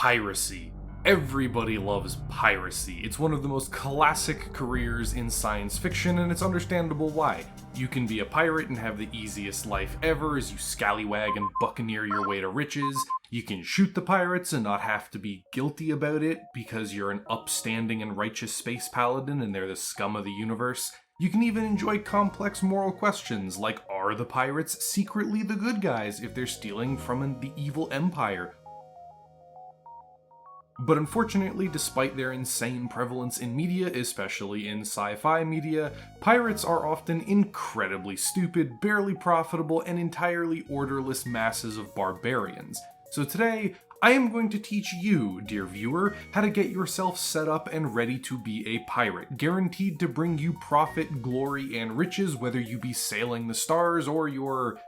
Piracy. Everybody loves piracy. It's one of the most classic careers in science fiction, and it's understandable why. You can be a pirate and have the easiest life ever as you scallywag and buccaneer your way to riches. You can shoot the pirates and not have to be guilty about it because you're an upstanding and righteous space paladin and they're the scum of the universe. You can even enjoy complex moral questions like, are the pirates secretly the good guys if they're stealing from the evil empire? But unfortunately, despite their insane prevalence in media, especially in sci-fi media, pirates are often incredibly stupid, barely profitable, and entirely orderless masses of barbarians. So today, I am going to teach you, dear viewer, how to get yourself set up and ready to be a pirate, guaranteed to bring you profit, glory, and riches, whether you be sailing the stars or your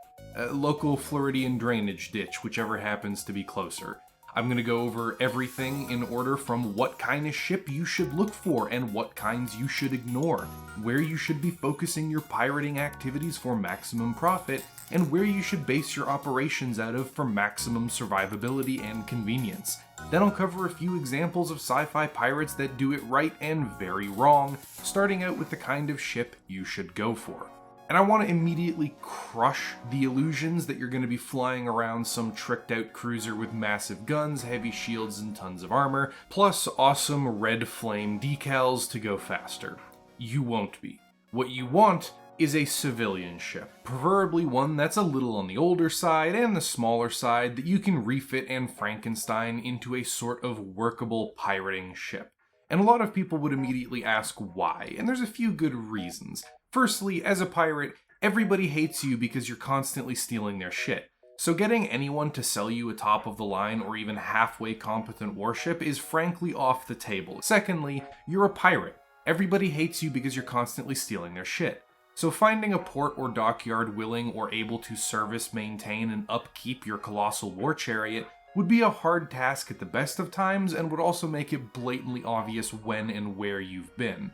local Floridian drainage ditch, whichever happens to be closer. I'm going to go over everything in order from what kind of ship you should look for and what kinds you should ignore, where you should be focusing your pirating activities for maximum profit, and where you should base your operations out of for maximum survivability and convenience. Then I'll cover a few examples of sci-fi pirates that do it right and very wrong, starting out with the kind of ship you should go for. And I want to immediately crush the illusions that you're going to be flying around some tricked out cruiser with massive guns, heavy shields, and tons of armor, plus awesome red flame decals to go faster. You won't be. What you want is a civilian ship, preferably one that's a little on the older side and the smaller side that you can refit and Frankenstein into a sort of workable pirating ship. And a lot of people would immediately ask why, and there's a few good reasons. Firstly, as a pirate, everybody hates you because you're constantly stealing their shit. So getting anyone to sell you a top-of-the-line or even halfway competent warship is frankly off the table. Secondly, you're a pirate. Everybody hates you because you're constantly stealing their shit. So finding a port or dockyard willing or able to service, maintain, and upkeep your colossal war chariot would be a hard task at the best of times and would also make it blatantly obvious when and where you've been.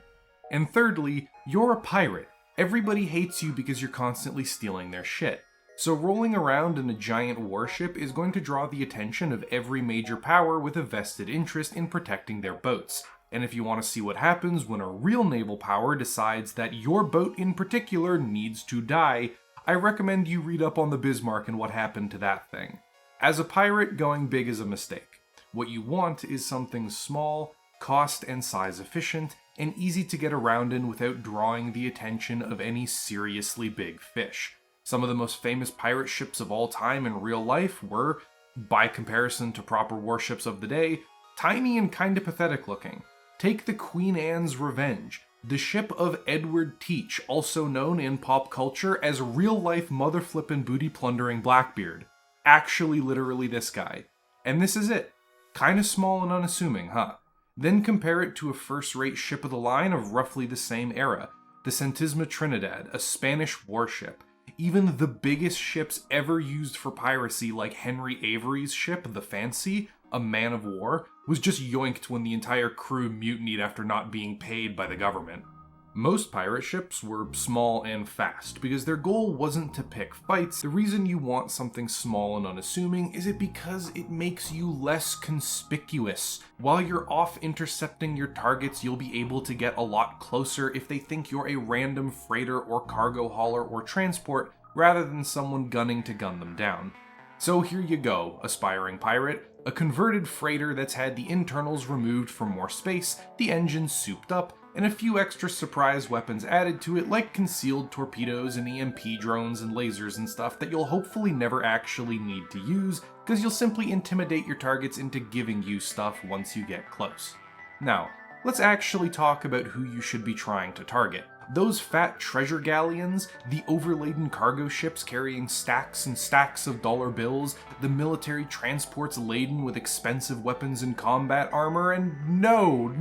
And thirdly, you're a pirate. Everybody hates you because you're constantly stealing their shit. So rolling around in a giant warship is going to draw the attention of every major power with a vested interest in protecting their boats. And if you want to see what happens when a real naval power decides that your boat in particular needs to die, I recommend you read up on the Bismarck and what happened to that thing. As a pirate, going big is a mistake. What you want is something small, cost and size efficient, and easy to get around in without drawing the attention of any seriously big fish. Some of the most famous pirate ships of all time in real life were, by comparison to proper warships of the day, tiny and kinda pathetic looking. Take the Queen Anne's Revenge, the ship of Edward Teach, also known in pop culture as real-life mother-flippin' booty-plundering Blackbeard. Actually, literally this guy. And this is it. Kinda small and unassuming, huh? Then compare it to a first-rate ship of the line of roughly the same era, the Santisima Trinidad, a Spanish warship. Even the biggest ships ever used for piracy, like Henry Avery's ship, the Fancy, a man of war, was just yoinked when the entire crew mutinied after not being paid by the government. Most pirate ships were small and fast, because their goal wasn't to pick fights. The reason you want something small and unassuming is because it makes you less conspicuous. While you're off intercepting your targets, you'll be able to get a lot closer if they think you're a random freighter or cargo hauler or transport, rather than someone gunning to gun them down. So here you go, aspiring pirate. A converted freighter that's had the internals removed for more space, the engines souped up, and a few extra surprise weapons added to it like concealed torpedoes and EMP drones and lasers and stuff that you'll hopefully never actually need to use, because you'll simply intimidate your targets into giving you stuff once you get close. Now, let's actually talk about who you should be trying to target. Those fat treasure galleons, the overladen cargo ships carrying stacks and stacks of dollar bills, the military transports laden with expensive weapons and combat armor, and no,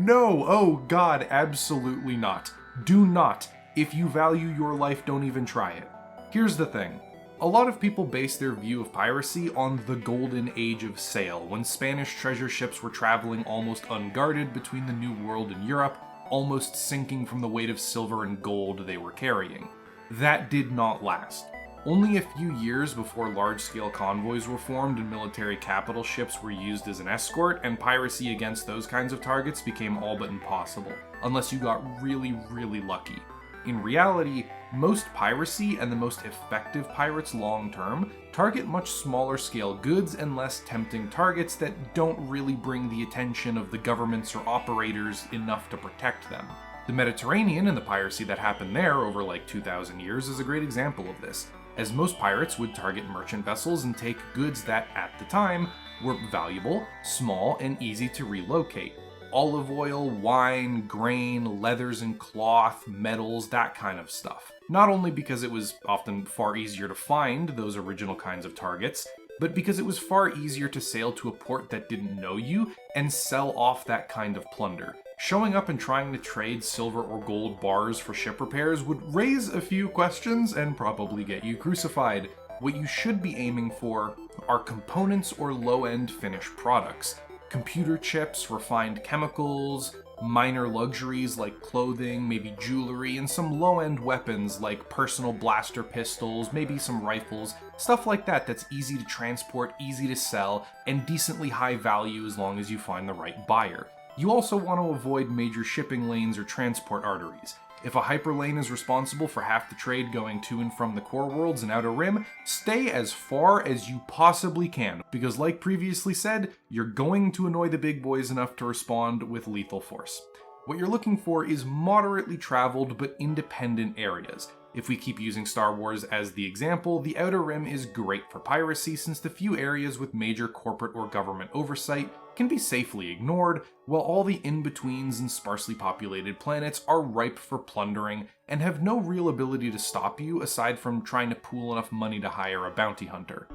oh god, absolutely not. Do not. If you value your life, don't even try it. Here's the thing. A lot of people base their view of piracy on the golden age of sail, when Spanish treasure ships were traveling almost unguarded between the New World and Europe, almost sinking from the weight of silver and gold they were carrying. That did not last. Only a few years before large-scale convoys were formed and military capital ships were used as an escort, and piracy against those kinds of targets became all but impossible, unless you got really, really lucky. In reality, most piracy and the most effective pirates long-term target much smaller scale goods and less tempting targets that don't really bring the attention of the governments or operators enough to protect them. The Mediterranean and the piracy that happened there over like 2,000 years is a great example of this, as most pirates would target merchant vessels and take goods that, at the time, were valuable, small, and easy to relocate. Olive oil, wine, grain, leathers and cloth, metals, that kind of stuff. Not only because it was often far easier to find those original kinds of targets, but because it was far easier to sail to a port that didn't know you and sell off that kind of plunder. Showing up and trying to trade silver or gold bars for ship repairs would raise a few questions and probably get you crucified. What you should be aiming for are components or low-end finished products. Computer chips, refined chemicals, minor luxuries like clothing, maybe jewelry, and some low-end weapons like personal blaster pistols, maybe some rifles, stuff like that that's easy to transport, easy to sell, and decently high value as long as you find the right buyer. You also want to avoid major shipping lanes or transport arteries. If a hyperlane is responsible for half the trade going to and from the core worlds and Outer Rim, stay as far as you possibly can, because like previously said, you're going to annoy the big boys enough to respond with lethal force. What you're looking for is moderately traveled but independent areas. If we keep using Star Wars as the example, the Outer Rim is great for piracy since the few areas with major corporate or government oversight can be safely ignored, while all the in-betweens and sparsely populated planets are ripe for plundering and have no real ability to stop you aside from trying to pool enough money to hire a bounty hunter.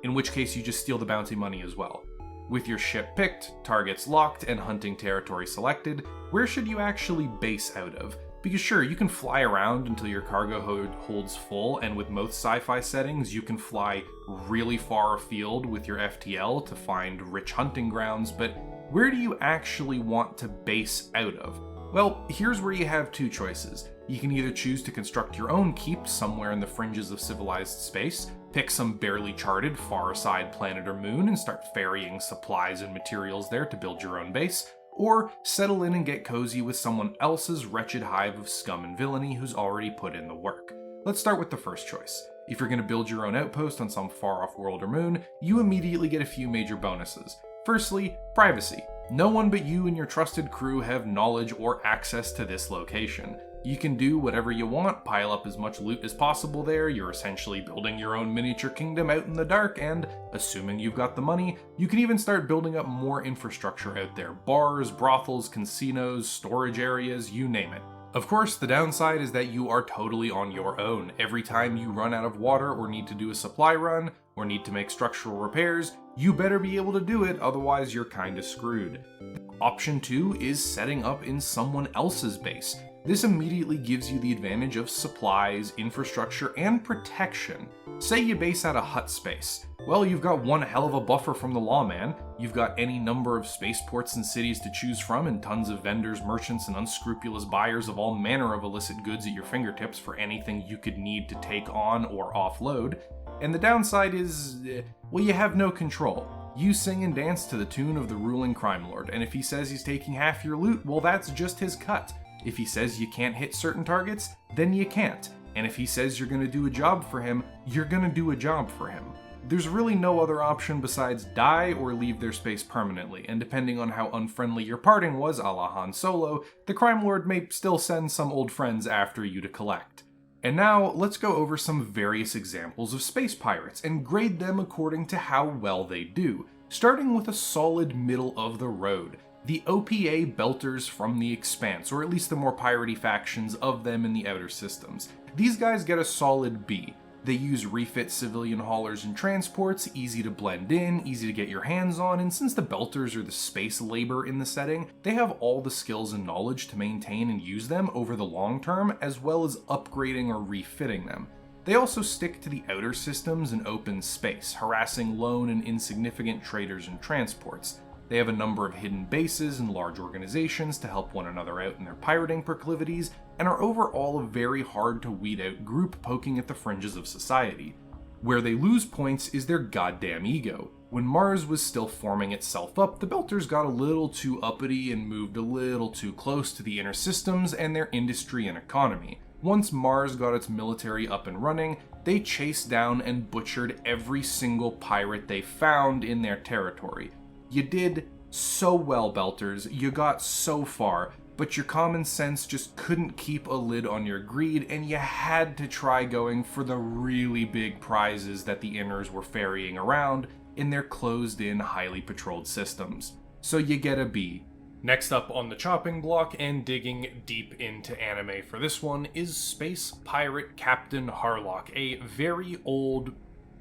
In which case you just steal the bounty money as well. With your ship picked, targets locked, and hunting territory selected, where should you actually base out of? Because sure, you can fly around until your cargo holds full, and with most sci-fi settings, you can fly really far afield with your FTL to find rich hunting grounds, but where do you actually want to base out of? Well, here's where you have two choices. You can either choose to construct your own keep somewhere in the fringes of civilized space, pick some barely charted, far-aside planet or moon and start ferrying supplies and materials there to build your own base, or settle in and get cozy with someone else's wretched hive of scum and villainy who's already put in the work. Let's start with the first choice. If you're going to build your own outpost on some far-off world or moon, you immediately get a few major bonuses. Firstly, privacy. No one but you and your trusted crew have knowledge or access to this location. You can do whatever you want, pile up as much loot as possible there, you're essentially building your own miniature kingdom out in the dark, and, assuming you've got the money, you can even start building up more infrastructure out there. Bars, brothels, casinos, storage areas, you name it. Of course, the downside is that you are totally on your own. Every time you run out of water or need to do a supply run, or need to make structural repairs, you better be able to do it, otherwise you're kinda screwed. Option 2 is setting up in someone else's base. This immediately gives you the advantage of supplies, infrastructure, and protection. Say you base out a hut space. Well, you've got one hell of a buffer from the lawman, you've got any number of spaceports and cities to choose from, and tons of vendors, merchants, and unscrupulous buyers of all manner of illicit goods at your fingertips for anything you could need to take on or offload. And the downside is, well, you have no control. You sing and dance to the tune of the ruling crime lord, and if he says he's taking half your loot, well, that's just his cut. If he says you can't hit certain targets, then you can't. And if he says you're gonna do a job for him, you're gonna do a job for him. There's really no other option besides die or leave their space permanently, and depending on how unfriendly your parting was, a la Han Solo, the crime lord may still send some old friends after you to collect. And now, let's go over some various examples of space pirates and grade them according to how well they do, starting with a solid middle of the road. The OPA belters from the Expanse, or at least the more piratey factions of them in the outer systems. These guys get a solid B. They use refit civilian haulers and transports, easy to blend in, easy to get your hands on, and since the belters are the space labor in the setting, they have all the skills and knowledge to maintain and use them over the long term, as well as upgrading or refitting them. They also stick to the outer systems and open space, harassing lone and insignificant traders and transports. They have a number of hidden bases and large organizations to help one another out in their pirating proclivities, and are overall a very hard to weed out group poking at the fringes of society. Where they lose points is their goddamn ego. When Mars was still forming itself up, the Belters got a little too uppity and moved a little too close to the inner systems and their industry and economy. Once Mars got its military up and running, they chased down and butchered every single pirate they found in their territory. You did so well, Belters, you got so far, but your common sense just couldn't keep a lid on your greed, and you had to try going for the really big prizes that the Inners were ferrying around in their closed-in, highly patrolled systems. So you get a B. Next up on the chopping block, and digging deep into anime for this one, is Space Pirate Captain Harlock, a very old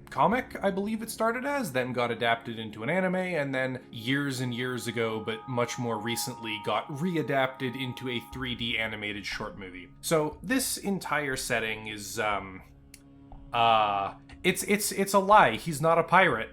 comic, I believe it started as, then got adapted into an anime, and then years and years ago, but much more recently, got readapted into a 3D animated short movie. So this entire setting is, it's a lie. He's not a pirate.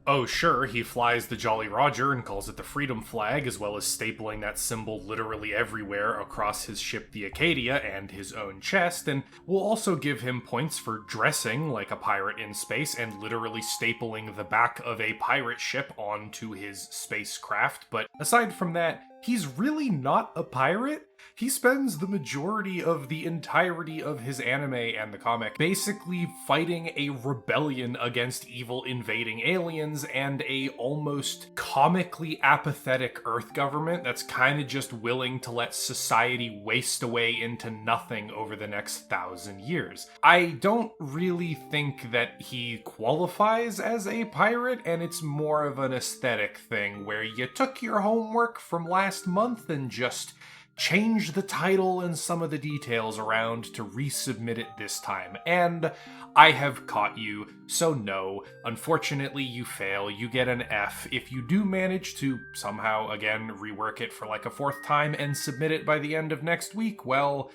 Oh sure, he flies the Jolly Roger and calls it the Freedom Flag, as well as stapling that symbol literally everywhere across his ship the Acadia and his own chest, and we'll also give him points for dressing like a pirate in space and literally stapling the back of a pirate ship onto his spacecraft, but aside from that, he's really not a pirate. He spends the majority of the entirety of his anime and the comic basically fighting a rebellion against evil invading aliens and a almost comically apathetic Earth government that's kind of just willing to let society waste away into nothing over the next 1,000 years. I don't really think that he qualifies as a pirate, and it's more of an aesthetic thing where you took your homework from last month and just change the title and some of the details around to resubmit it this time, and I have caught you, so no, unfortunately you fail, you get an F. If you do manage to somehow, again, rework it for like a 4th time and submit it by the end of next week, well,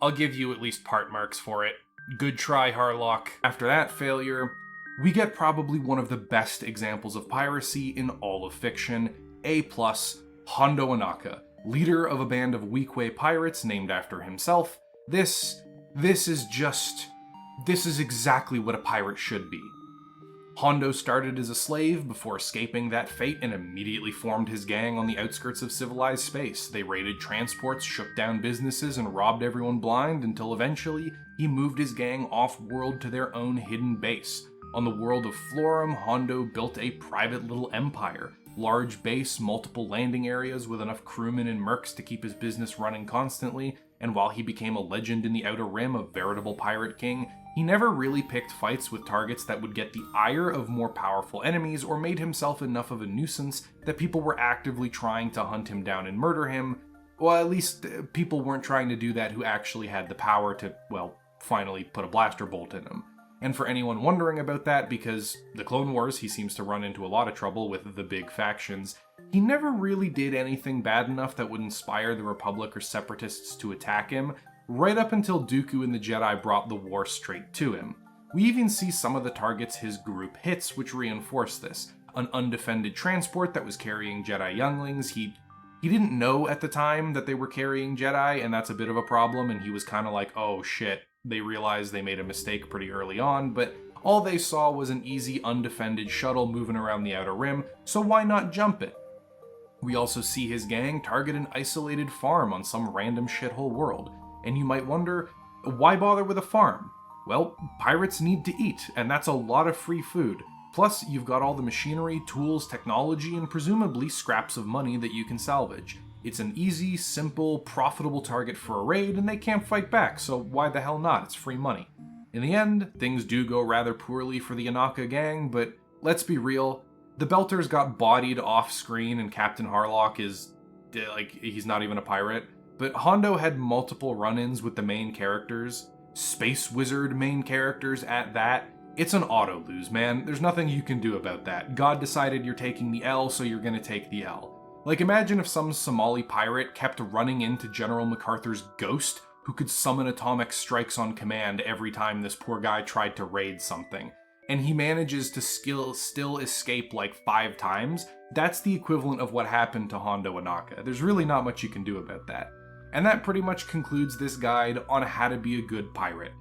I'll give you at least part marks for it. Good try, Harlock. After that failure, we get probably one of the best examples of piracy in all of fiction, A+, Hondo Ohnaka, leader of a band of Weequay pirates named after himself. This is exactly what a pirate should be. Hondo started as a slave before escaping that fate and immediately formed his gang on the outskirts of civilized space. They raided transports, shook down businesses, and robbed everyone blind until eventually he moved his gang off-world to their own hidden base. On the world of Florum, Hondo built a private little empire. Large base, multiple landing areas with enough crewmen and mercs to keep his business running constantly, and while he became a legend in the Outer Rim, a veritable pirate king, he never really picked fights with targets that would get the ire of more powerful enemies or made himself enough of a nuisance that people were actively trying to hunt him down and murder him. Well, at least people weren't trying to do that who actually had the power to, well, finally put a blaster bolt in him. And for anyone wondering about that, because the Clone Wars, he seems to run into a lot of trouble with the big factions, he never really did anything bad enough that would inspire the Republic or Separatists to attack him, right up until Dooku and the Jedi brought the war straight to him. We even see some of the targets his group hits, which reinforce this. An undefended transport that was carrying Jedi younglings, he didn't know at the time that they were carrying Jedi, and that's a bit of a problem, and he was kind of like, oh shit. They realized they made a mistake pretty early on, but all they saw was an easy, undefended shuttle moving around the Outer Rim, so why not jump it? We also see his gang target an isolated farm on some random shithole world, and you might wonder, why bother with a farm? Well, pirates need to eat, and that's a lot of free food. Plus, you've got all the machinery, tools, technology, and presumably scraps of money that you can salvage. It's an easy, simple, profitable target for a raid, and they can't fight back, so why the hell not? It's free money. In the end, things do go rather poorly for the Ohnaka gang, but let's be real, the Belters got bodied off-screen and Captain Harlock is, he's not even a pirate. But Hondo had multiple run-ins with the main characters, Space Wizard main characters at that. It's an auto-lose, man. There's nothing you can do about that. God decided you're taking the L, so you're gonna take the L. Like, imagine if some Somali pirate kept running into General MacArthur's ghost, who could summon atomic strikes on command every time this poor guy tried to raid something. and he manages to still escape like 5 times, that's the equivalent of what happened to Hondo Ohnaka. There's really not much you can do about that. And that pretty much concludes this guide on how to be a good pirate.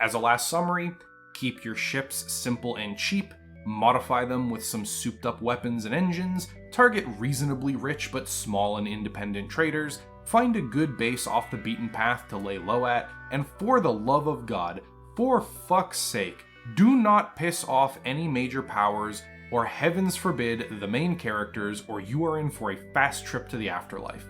As a last summary, keep your ships simple and cheap, modify them with some souped up weapons and engines, target reasonably rich but small and independent traders, find a good base off the beaten path to lay low at, and for the love of God, for fuck's sake, do not piss off any major powers, or heavens forbid, the main characters, or you are in for a fast trip to the afterlife.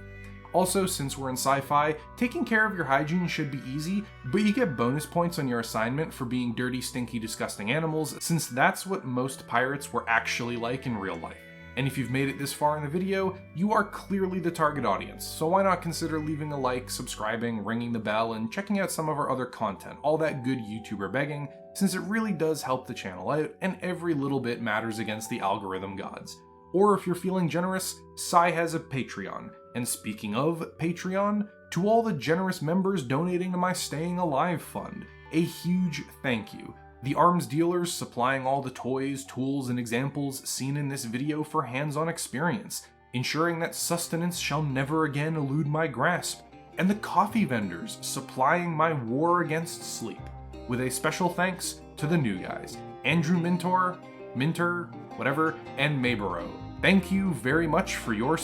Also, since we're in sci-fi, taking care of your hygiene should be easy, but you get bonus points on your assignment for being dirty, stinky, disgusting animals, since that's what most pirates were actually like in real life. And if you've made it this far in the video, you are clearly the target audience, so why not consider leaving a like, subscribing, ringing the bell, and checking out some of our other content, all that good YouTuber begging, since it really does help the channel out, and every little bit matters against the algorithm gods. Or if you're feeling generous, Sci has a Patreon. And speaking of Patreon, to all the generous members donating to my Staying Alive fund, a huge thank you. The arms dealers supplying all the toys, tools, and examples seen in this video for hands-on experience, ensuring that sustenance shall never again elude my grasp, and the coffee vendors supplying my war against sleep. With a special thanks to the new guys, Andrew Minter, whatever, and Mayboro. Thank you very much for your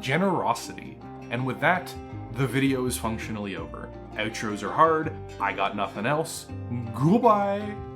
generosity. And with that, the video is functionally over. Outros are hard, I got nothing else. Goodbye!